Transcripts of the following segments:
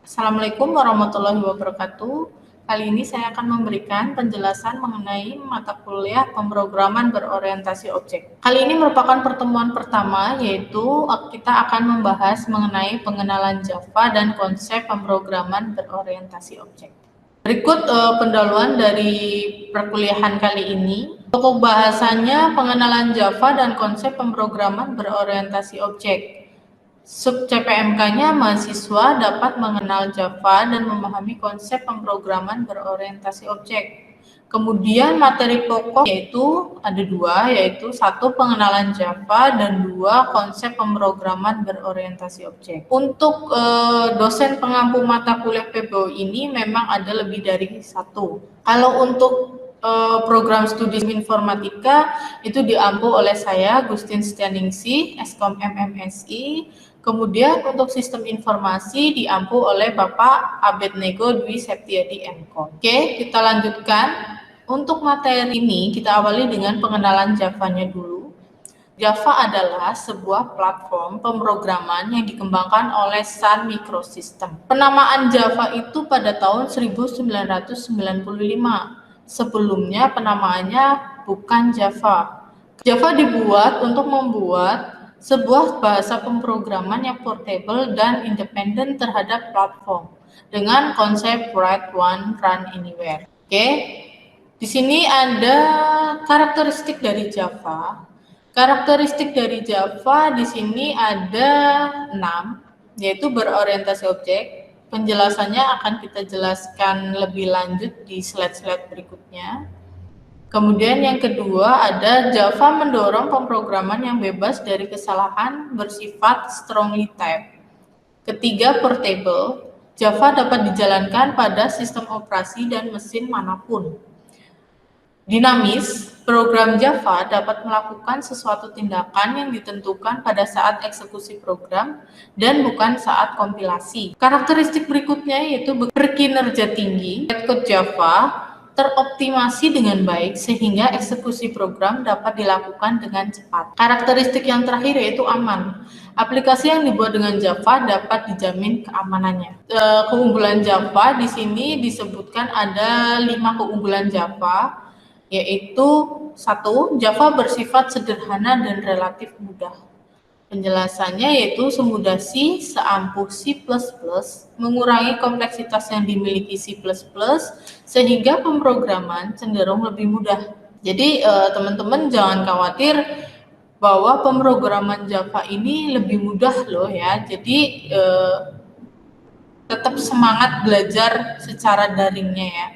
Assalamualaikum warahmatullahi wabarakatuh. Kali ini saya akan memberikan penjelasan mengenai mata kuliah pemrograman berorientasi objek. Kali ini merupakan pertemuan pertama, yaitu kita akan membahas mengenai pengenalan Java dan konsep pemrograman berorientasi objek. Berikut pendahuluan dari perkuliahan kali ini. Pokok bahasanya pengenalan Java dan konsep pemrograman berorientasi objek. Sub CPMK-nya mahasiswa dapat mengenal Java dan memahami konsep pemrograman berorientasi objek. Kemudian materi pokok yaitu ada dua, yaitu satu pengenalan Java dan dua konsep pemrograman berorientasi objek. Untuk dosen pengampu mata kuliah PBO ini memang ada lebih dari satu. Kalau untuk program studi informatika itu diampu oleh saya Gustin Setianingsih, Eskom MMSI. Kemudian untuk sistem informasi diampu oleh Bapak Abednego Dwi Septiadi MKom. Oke, kita lanjutkan. Untuk materi ini kita awali dengan pengenalan Java-nya dulu. Java adalah sebuah platform pemrograman yang dikembangkan oleh Sun Microsystem. Penamaan Java itu pada tahun 1995. Sebelumnya penamaannya bukan Java. Java dibuat untuk membuat sebuah bahasa pemrograman yang portable dan independen terhadap platform dengan konsep write one, run anywhere. Oke, di sini ada karakteristik dari Java. Karakteristik dari Java di sini ada 6, yaitu berorientasi objek. Penjelasannya akan kita jelaskan lebih lanjut di slide-slide berikutnya. Kemudian yang kedua ada Java mendorong pemrograman yang bebas dari kesalahan bersifat strongly typed. Ketiga, portable. Java dapat dijalankan pada sistem operasi dan mesin manapun. Dinamis, program Java dapat melakukan sesuatu tindakan yang ditentukan pada saat eksekusi program dan bukan saat kompilasi. Karakteristik berikutnya yaitu berkinerja tinggi. Code Java teroptimasi dengan baik sehingga eksekusi program dapat dilakukan dengan cepat. Karakteristik yang terakhir yaitu aman. Aplikasi yang dibuat dengan Java dapat dijamin keamanannya. Keunggulan Java di sini disebutkan ada 5 keunggulan Java, yaitu 1. Java bersifat sederhana dan relatif mudah. Penjelasannya yaitu semudah C, seampuh C++, mengurangi kompleksitas yang dimiliki C++, sehingga pemrograman cenderung lebih mudah. Jadi teman-teman jangan khawatir bahwa pemrograman Java ini lebih mudah loh ya. Jadi tetap semangat belajar secara daringnya ya.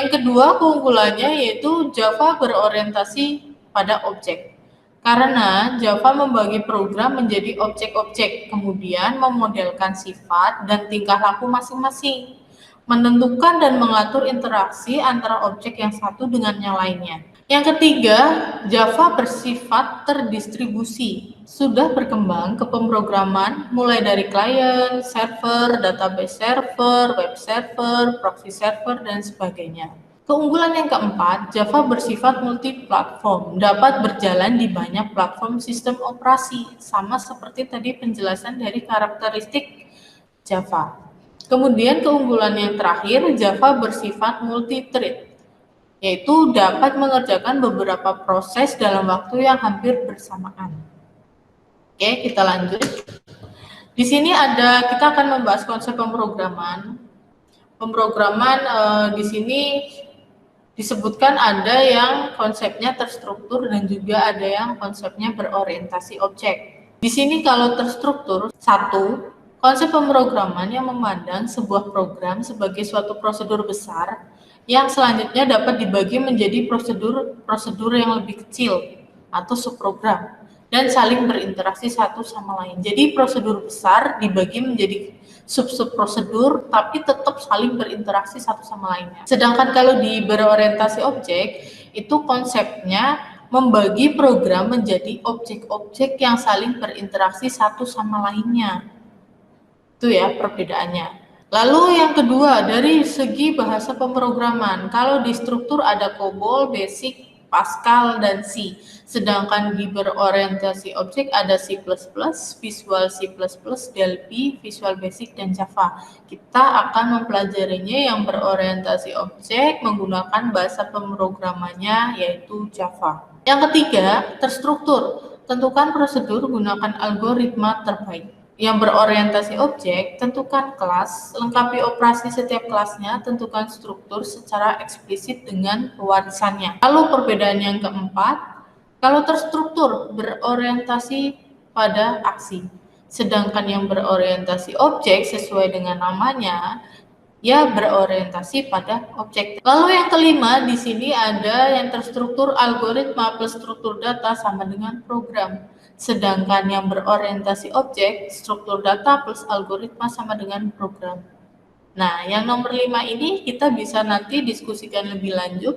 Yang kedua keunggulannya yaitu Java berorientasi pada objek. Karena Java membagi program menjadi objek-objek, kemudian memodelkan sifat dan tingkah laku masing-masing, menentukan dan mengatur interaksi antara objek yang satu dengan yang lainnya. Yang ketiga, Java bersifat terdistribusi, sudah berkembang ke pemrograman mulai dari client, server, database server, web server, proxy server, dan sebagainya. Keunggulan yang keempat, Java bersifat multi-platform, dapat berjalan di banyak platform sistem operasi, sama seperti tadi penjelasan dari karakteristik Java. Kemudian keunggulan yang terakhir, Java bersifat multi-thread, yaitu dapat mengerjakan beberapa proses dalam waktu yang hampir bersamaan. Oke, kita lanjut. Di sini kita akan membahas konsep pemrograman. Pemrograman di sini disebutkan ada yang konsepnya terstruktur dan juga ada yang konsepnya berorientasi objek. Di sini kalau terstruktur, 1, konsep pemrograman yang memandang sebuah program sebagai suatu prosedur besar yang selanjutnya dapat dibagi menjadi prosedur yang lebih kecil atau subprogram dan saling berinteraksi satu sama lain. Jadi prosedur besar dibagi menjadi sub-sub prosedur tapi tetap saling berinteraksi satu sama lainnya. Sedangkan kalau di berorientasi objek itu konsepnya membagi program menjadi objek-objek yang saling berinteraksi satu sama lainnya. Itu ya perbedaannya. Lalu yang kedua, dari segi bahasa pemrograman, kalau di struktur ada COBOL, BASIC, Pascal dan C. Sedangkan di berorientasi objek ada C++, Visual C++, Delphi, Visual Basic, dan Java. Kita akan mempelajarinya yang berorientasi objek menggunakan bahasa pemrogramannya yaitu Java. Yang ketiga, terstruktur. Tentukan prosedur, gunakan algoritma terbaik. Yang berorientasi objek, tentukan kelas, lengkapi operasi setiap kelasnya, tentukan struktur secara eksplisit dengan pewarisannya. Lalu perbedaan yang keempat, kalau terstruktur berorientasi pada aksi, sedangkan yang berorientasi objek sesuai dengan namanya, ya berorientasi pada objek. Lalu yang kelima, di sini ada yang terstruktur algoritma plus struktur data sama dengan program. Sedangkan yang berorientasi objek, struktur data plus algoritma sama dengan program. Nah, yang nomor 5 ini kita bisa nanti diskusikan lebih lanjut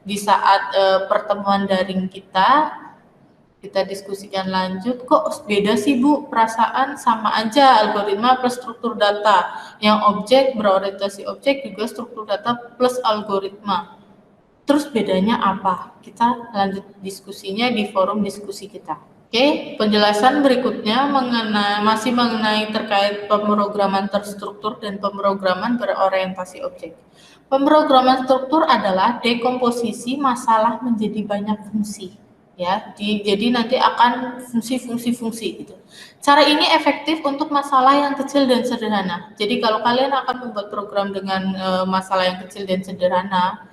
di saat pertemuan daring kita diskusikan lanjut. Kok beda sih Bu, perasaan sama aja algoritma plus struktur data, yang objek berorientasi objek juga struktur data plus algoritma, terus bedanya apa? Kita lanjut diskusinya di forum diskusi kita. Oke, penjelasan berikutnya masih mengenai terkait pemrograman terstruktur dan pemrograman berorientasi objek. Pemrograman struktur adalah dekomposisi masalah menjadi banyak fungsi. Ya, jadi nanti akan fungsi-fungsi gitu. Cara ini efektif untuk masalah yang kecil dan sederhana. Jadi kalau kalian akan membuat program dengan masalah yang kecil dan sederhana,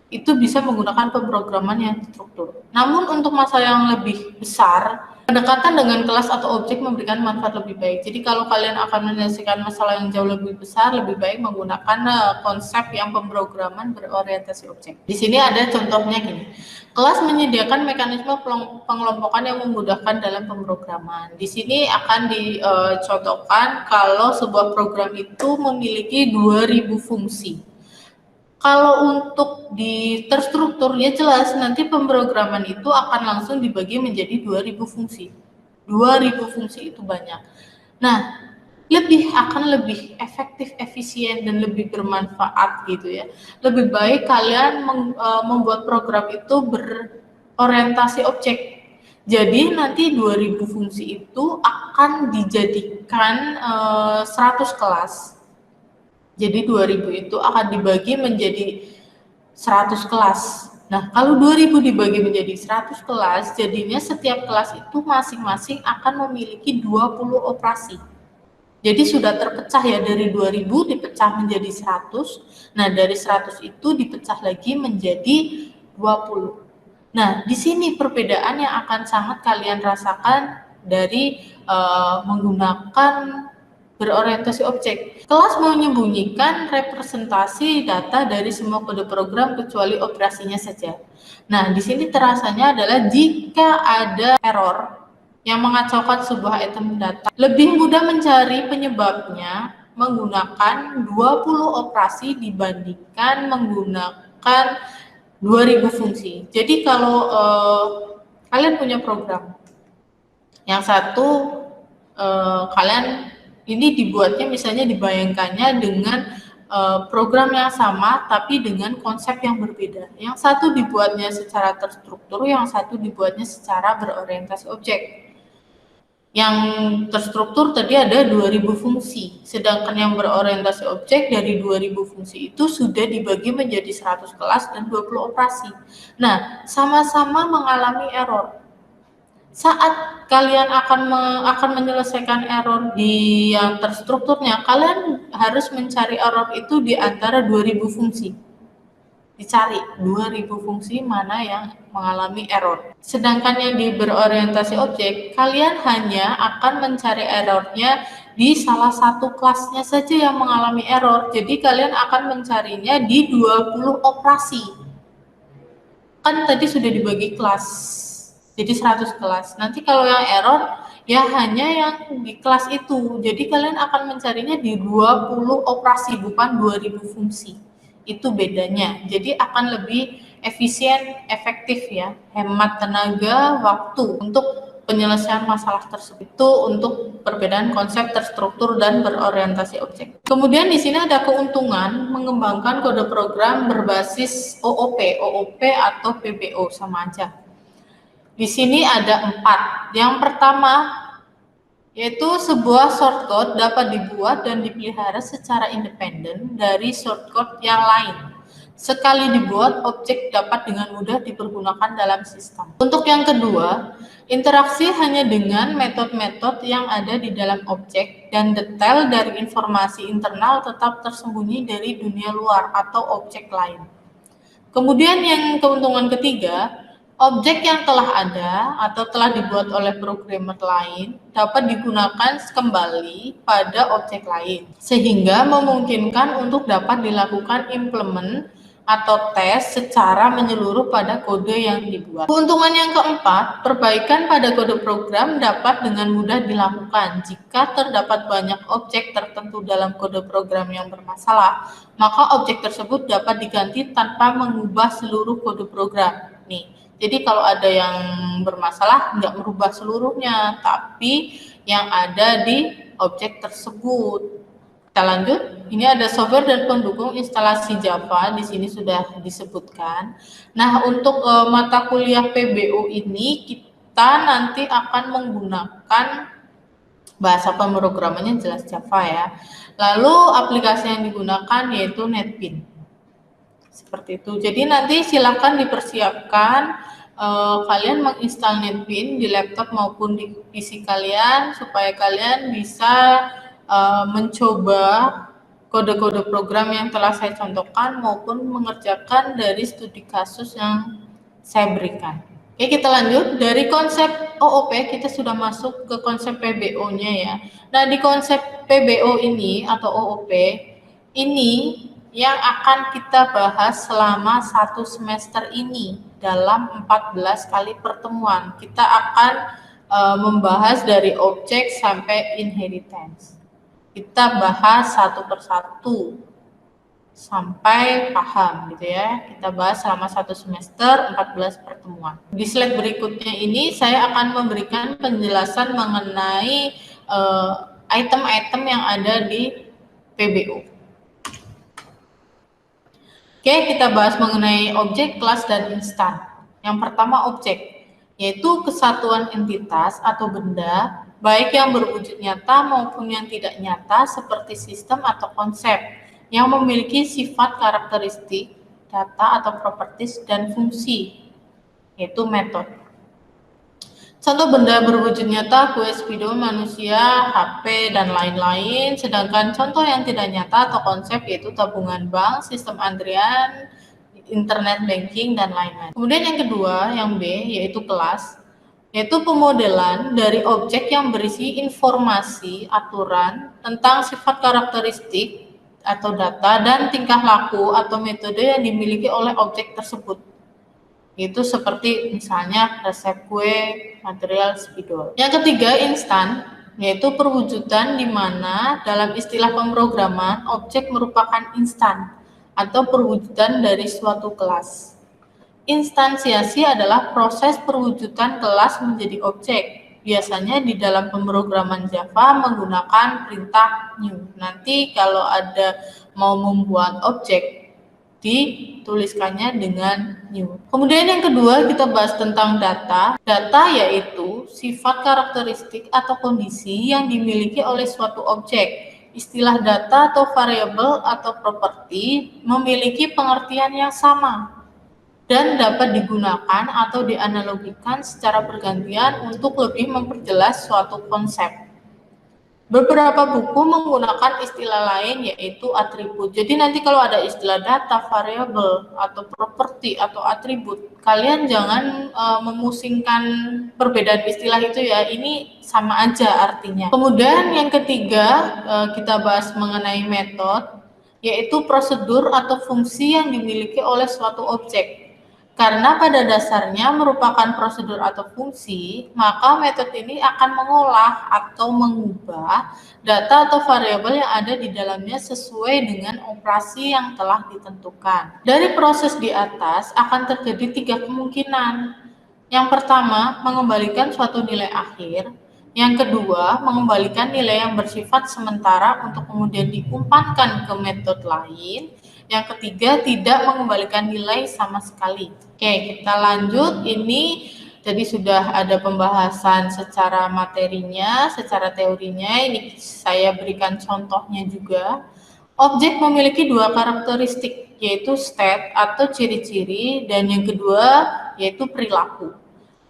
itu bisa menggunakan pemrograman yang terstruktur. Namun untuk masalah yang lebih besar, pendekatan dengan kelas atau objek memberikan manfaat lebih baik. Jadi kalau kalian akan menyelesaikan masalah yang jauh lebih besar, lebih baik menggunakan konsep yang pemrograman berorientasi objek. Di sini ada contohnya gini. Kelas menyediakan mekanisme pengelompokan yang memudahkan dalam pemrograman. Di sini akan dicontohkan kalau sebuah program itu memiliki 2000 fungsi. Kalau untuk di terstruktur, ya jelas nanti pemrograman itu akan langsung dibagi menjadi 2000 fungsi. 2000 fungsi itu banyak. Nah, akan lebih efektif, efisien, dan lebih bermanfaat gitu ya. Lebih baik kalian membuat program itu berorientasi objek. Jadi nanti 2000 fungsi itu akan dijadikan 100 kelas. Jadi 2000 itu akan dibagi menjadi 100 kelas. Nah, kalau 2000 dibagi menjadi 100 kelas, jadinya setiap kelas itu masing-masing akan memiliki 20 operasi. Jadi sudah terpecah ya, dari 2000 dipecah menjadi 100. Nah, dari 100 itu dipecah lagi menjadi 20. Nah, di sini perbedaan yang akan sangat kalian rasakan dari menggunakan berorientasi objek. Kelas menyembunyikan representasi data dari semua kode program kecuali operasinya saja. Nah, di sini terasanya adalah jika ada error yang mengacaukan sebuah item data, lebih mudah mencari penyebabnya menggunakan 20 operasi dibandingkan menggunakan 2000 fungsi. Jadi kalau kalian punya program, yang satu kalian ini dibuatnya misalnya dibayangkannya dengan program yang sama tapi dengan konsep yang berbeda. Yang satu dibuatnya secara terstruktur, yang satu dibuatnya secara berorientasi objek. Yang terstruktur tadi ada 2000 fungsi, sedangkan yang berorientasi objek dari 2000 fungsi itu sudah dibagi menjadi 100 kelas dan 20 operasi. Nah, sama-sama mengalami error. Saat kalian akan menyelesaikan error di yang terstrukturnya, kalian harus mencari error itu di antara 2000 fungsi. Dicari 2000 fungsi mana yang mengalami error. Sedangkan yang di berorientasi objek, kalian hanya akan mencari errornya di salah satu kelasnya saja yang mengalami error. Jadi kalian akan mencarinya di 20 operasi. Kan tadi sudah dibagi kelas. Jadi 100 kelas. Nanti kalau yang error, ya hanya yang di kelas itu. Jadi kalian akan mencarinya di 20 operasi, bukan 2000 fungsi. Itu bedanya. Jadi akan lebih efisien, efektif ya. Hemat tenaga, waktu untuk penyelesaian masalah tersebut. Itu untuk perbedaan konsep terstruktur dan berorientasi objek. Kemudian di sini ada keuntungan mengembangkan kode program berbasis OOP atau PBO sama aja. Di sini ada 4. Yang pertama yaitu sebuah shortcode dapat dibuat dan dipelihara secara independen dari shortcode yang lain. Sekali dibuat, objek dapat dengan mudah dipergunakan dalam sistem. Untuk yang kedua, interaksi hanya dengan metode-metode yang ada di dalam objek dan detail dari informasi internal tetap tersembunyi dari dunia luar atau objek lain. Kemudian yang keuntungan ketiga, objek yang telah ada atau telah dibuat oleh programmer lain dapat digunakan kembali pada objek lain, sehingga memungkinkan untuk dapat dilakukan implement atau tes secara menyeluruh pada kode yang dibuat. Keuntungan yang keempat, perbaikan pada kode program dapat dengan mudah dilakukan. Jika terdapat banyak objek tertentu dalam kode program yang bermasalah, maka objek tersebut dapat diganti tanpa mengubah seluruh kode program. Nih, jadi kalau ada yang bermasalah, nggak merubah seluruhnya, tapi yang ada di objek tersebut. Kita lanjut. Ini ada software dan pendukung instalasi Java. Di sini sudah disebutkan. Nah, untuk mata kuliah PBO ini kita nanti akan menggunakan bahasa pemrogramannya jelas Java ya. Lalu aplikasi yang digunakan yaitu NetBeans. Seperti itu. Jadi nanti silakan dipersiapkan kalian menginstal NetBeans di laptop maupun di PC kalian supaya kalian bisa mencoba kode-kode program yang telah saya contohkan maupun mengerjakan dari studi kasus yang saya berikan. Oke, kita lanjut. Dari konsep OOP kita sudah masuk ke konsep PBO-nya ya. Nah, di konsep PBO ini atau OOP ini yang akan kita bahas selama 1 semester ini dalam 14 kali pertemuan. Kita akan membahas dari objek sampai inheritance. Kita bahas satu persatu sampai paham gitu ya. Kita bahas selama 1 semester 14 pertemuan. Di slide berikutnya ini saya akan memberikan penjelasan mengenai item-item yang ada di PBO. Oke, kita bahas mengenai objek, kelas, dan instan. Yang pertama objek, yaitu kesatuan entitas atau benda baik yang berwujud nyata maupun yang tidak nyata seperti sistem atau konsep yang memiliki sifat karakteristik, data atau properties dan fungsi, yaitu metode. Contoh benda berwujud nyata, kue, spidol, manusia, HP, dan lain-lain. Sedangkan contoh yang tidak nyata atau konsep yaitu tabungan bank, sistem antrian, internet banking, dan lain-lain. Kemudian yang kedua, yang B, yaitu kelas. Yaitu pemodelan dari objek yang berisi informasi, aturan tentang sifat karakteristik atau data dan tingkah laku atau metode yang dimiliki oleh objek tersebut. Itu seperti misalnya resep kue, material spidol. Yang ketiga, instan, yaitu perwujudan di mana dalam istilah pemrograman objek merupakan instan atau perwujudan dari suatu kelas. Instansiasi adalah proses perwujudan kelas menjadi objek. Biasanya di dalam pemrograman Java menggunakan perintah new. Nanti kalau ada mau membuat objek, dituliskannya dengan new. Kemudian yang kedua kita bahas tentang data. Data yaitu sifat karakteristik atau kondisi yang dimiliki oleh suatu objek. Istilah data atau variabel atau properti memiliki pengertian yang sama dan dapat digunakan atau dianalogikan secara bergantian untuk lebih memperjelas suatu konsep. Beberapa buku menggunakan istilah lain yaitu atribut. Jadi nanti kalau ada istilah data, variabel, atau properti, atau atribut, kalian jangan memusingkan perbedaan istilah itu ya, ini sama aja artinya. Kemudian yang ketiga kita bahas mengenai metode, yaitu prosedur atau fungsi yang dimiliki oleh suatu objek. Karena pada dasarnya merupakan prosedur atau fungsi, maka metode ini akan mengolah atau mengubah data atau variabel yang ada di dalamnya sesuai dengan operasi yang telah ditentukan. Dari proses di atas akan terjadi 3 kemungkinan. Yang pertama, mengembalikan suatu nilai akhir. Yang kedua, mengembalikan nilai yang bersifat sementara untuk kemudian diumpankan ke metode lain. Yang ketiga, tidak mengembalikan nilai sama sekali. Oke, kita lanjut. Ini jadi sudah ada pembahasan secara materinya, secara teorinya. Ini saya berikan contohnya juga. Objek memiliki dua karakteristik, yaitu state atau ciri-ciri, dan yang kedua yaitu perilaku.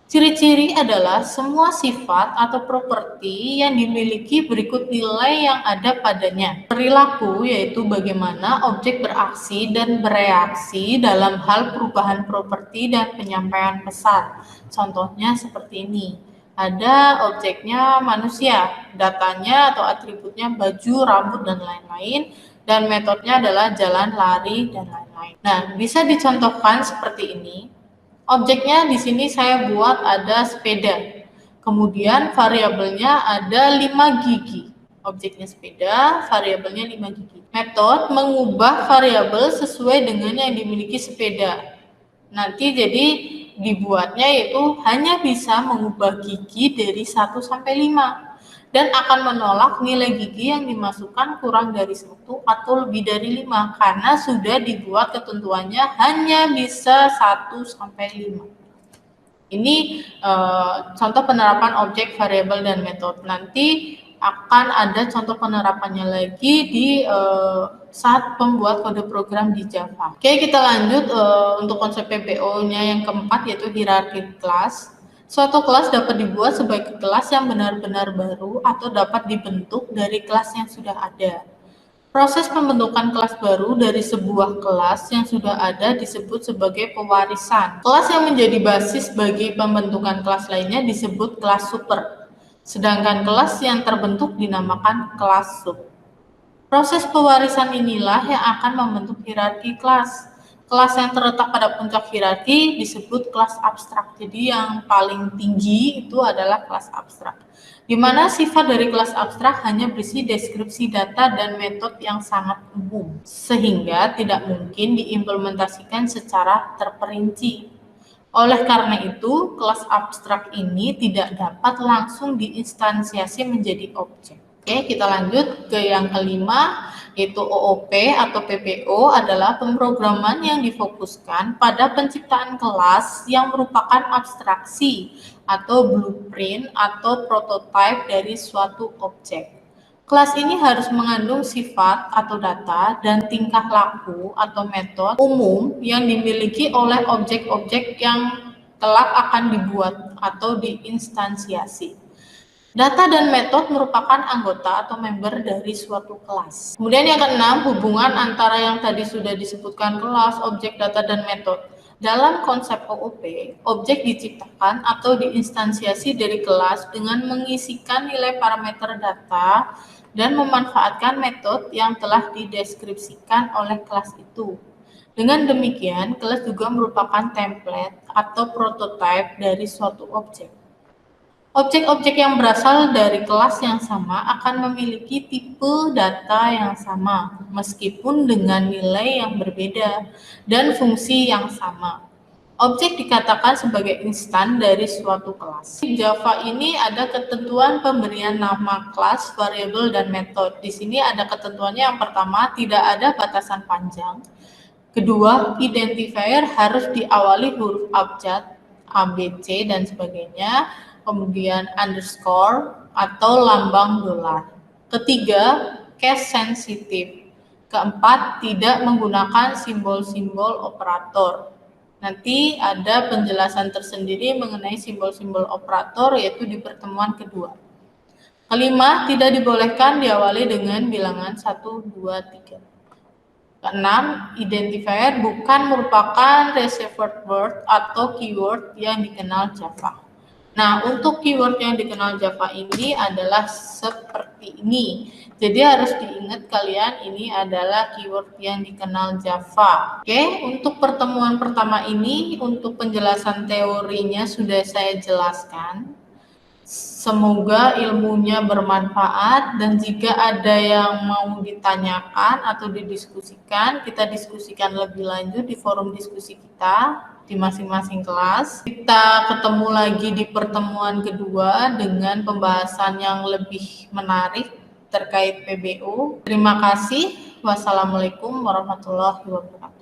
Ciri-ciri adalah semua sifat atau properti yang dimiliki berikut nilai yang ada padanya. Perilaku yaitu bagaimana objek beraksi dan bereaksi dalam hal perubahan properti dan penyampaian pesan. Contohnya seperti ini. Ada objeknya manusia, datanya atau atributnya baju, rambut, dan lain-lain, dan metodenya adalah jalan, lari, dan lain-lain. Nah, bisa dicontohkan seperti ini. Objeknya di sini saya buat ada sepeda. Kemudian variabelnya ada 5 gigi. Objeknya sepeda, variabelnya 5 gigi. Metode mengubah variabel sesuai dengan yang dimiliki sepeda. Nanti jadi dibuatnya yaitu hanya bisa mengubah gigi dari 1 sampai 5 dan akan menolak nilai gigi yang dimasukkan kurang dari 1 atau lebih dari 5 karena sudah dibuat ketentuannya hanya bisa 1 sampai 5. Ini contoh penerapan objek, variabel, dan metode. Nanti akan ada contoh penerapannya lagi di saat pembuat kode program di Java. Oke, kita lanjut untuk konsep PPO-nya yang keempat, yaitu hierarki kelas. Suatu kelas dapat dibuat sebagai kelas yang benar-benar baru atau dapat dibentuk dari kelas yang sudah ada. Proses pembentukan kelas baru dari sebuah kelas yang sudah ada disebut sebagai pewarisan. Kelas yang menjadi basis bagi pembentukan kelas lainnya disebut kelas super. Sedangkan kelas yang terbentuk dinamakan kelas sub. Proses pewarisan inilah yang akan membentuk hierarki kelas. Kelas yang terletak pada puncak hierarki disebut kelas abstrak. Jadi yang paling tinggi itu adalah kelas abstrak, di mana sifat dari kelas abstrak hanya berisi deskripsi data dan metode yang sangat umum, sehingga tidak mungkin diimplementasikan secara terperinci. Oleh karena itu, kelas abstrak ini tidak dapat langsung diinstansiasi menjadi objek. Oke, kita lanjut ke yang kelima, yaitu OOP atau PPO adalah pemrograman yang difokuskan pada penciptaan kelas yang merupakan abstraksi atau blueprint atau prototipe dari suatu objek. Kelas ini harus mengandung sifat atau data dan tingkah laku atau metode umum yang dimiliki oleh objek-objek yang kelak akan dibuat atau diinstansiasi. Data dan metode merupakan anggota atau member dari suatu kelas. Kemudian yang keenam, hubungan antara yang tadi sudah disebutkan kelas, objek, data, dan metode. Dalam konsep OOP, objek diciptakan atau diinstansiasi dari kelas dengan mengisikan nilai parameter data dan memanfaatkan metode yang telah dideskripsikan oleh kelas itu. Dengan demikian, kelas juga merupakan template atau prototipe dari suatu objek. Objek-objek yang berasal dari kelas yang sama akan memiliki tipe data yang sama, meskipun dengan nilai yang berbeda dan fungsi yang sama. Objek dikatakan sebagai instan dari suatu kelas. Di Java ini ada ketentuan pemberian nama kelas, variabel, dan metode. Di sini ada ketentuannya. Yang pertama, tidak ada batasan panjang. Kedua, identifier harus diawali huruf abjad, A, B, C, dan sebagainya. Kemudian underscore atau lambang dolar. Ketiga, case sensitive. Keempat, tidak menggunakan simbol-simbol operator. Nanti ada penjelasan tersendiri mengenai simbol-simbol operator, yaitu di pertemuan kedua. Kelima, tidak dibolehkan diawali dengan bilangan 1, 2, 3. Keenam, identifier bukan merupakan reserved word atau keyword yang dikenal Java. Nah, untuk keyword yang dikenal Java ini adalah seperti ini. Jadi harus diingat kalian, ini adalah keyword yang dikenal Java. Oke, untuk pertemuan pertama ini, untuk penjelasan teorinya sudah saya jelaskan. Semoga ilmunya bermanfaat, dan jika ada yang mau ditanyakan atau didiskusikan, kita diskusikan lebih lanjut di forum diskusi kita di masing-masing kelas. Kita ketemu lagi di pertemuan kedua dengan pembahasan yang lebih menarik terkait PBU. Terima kasih. Wassalamualaikum warahmatullahi wabarakatuh.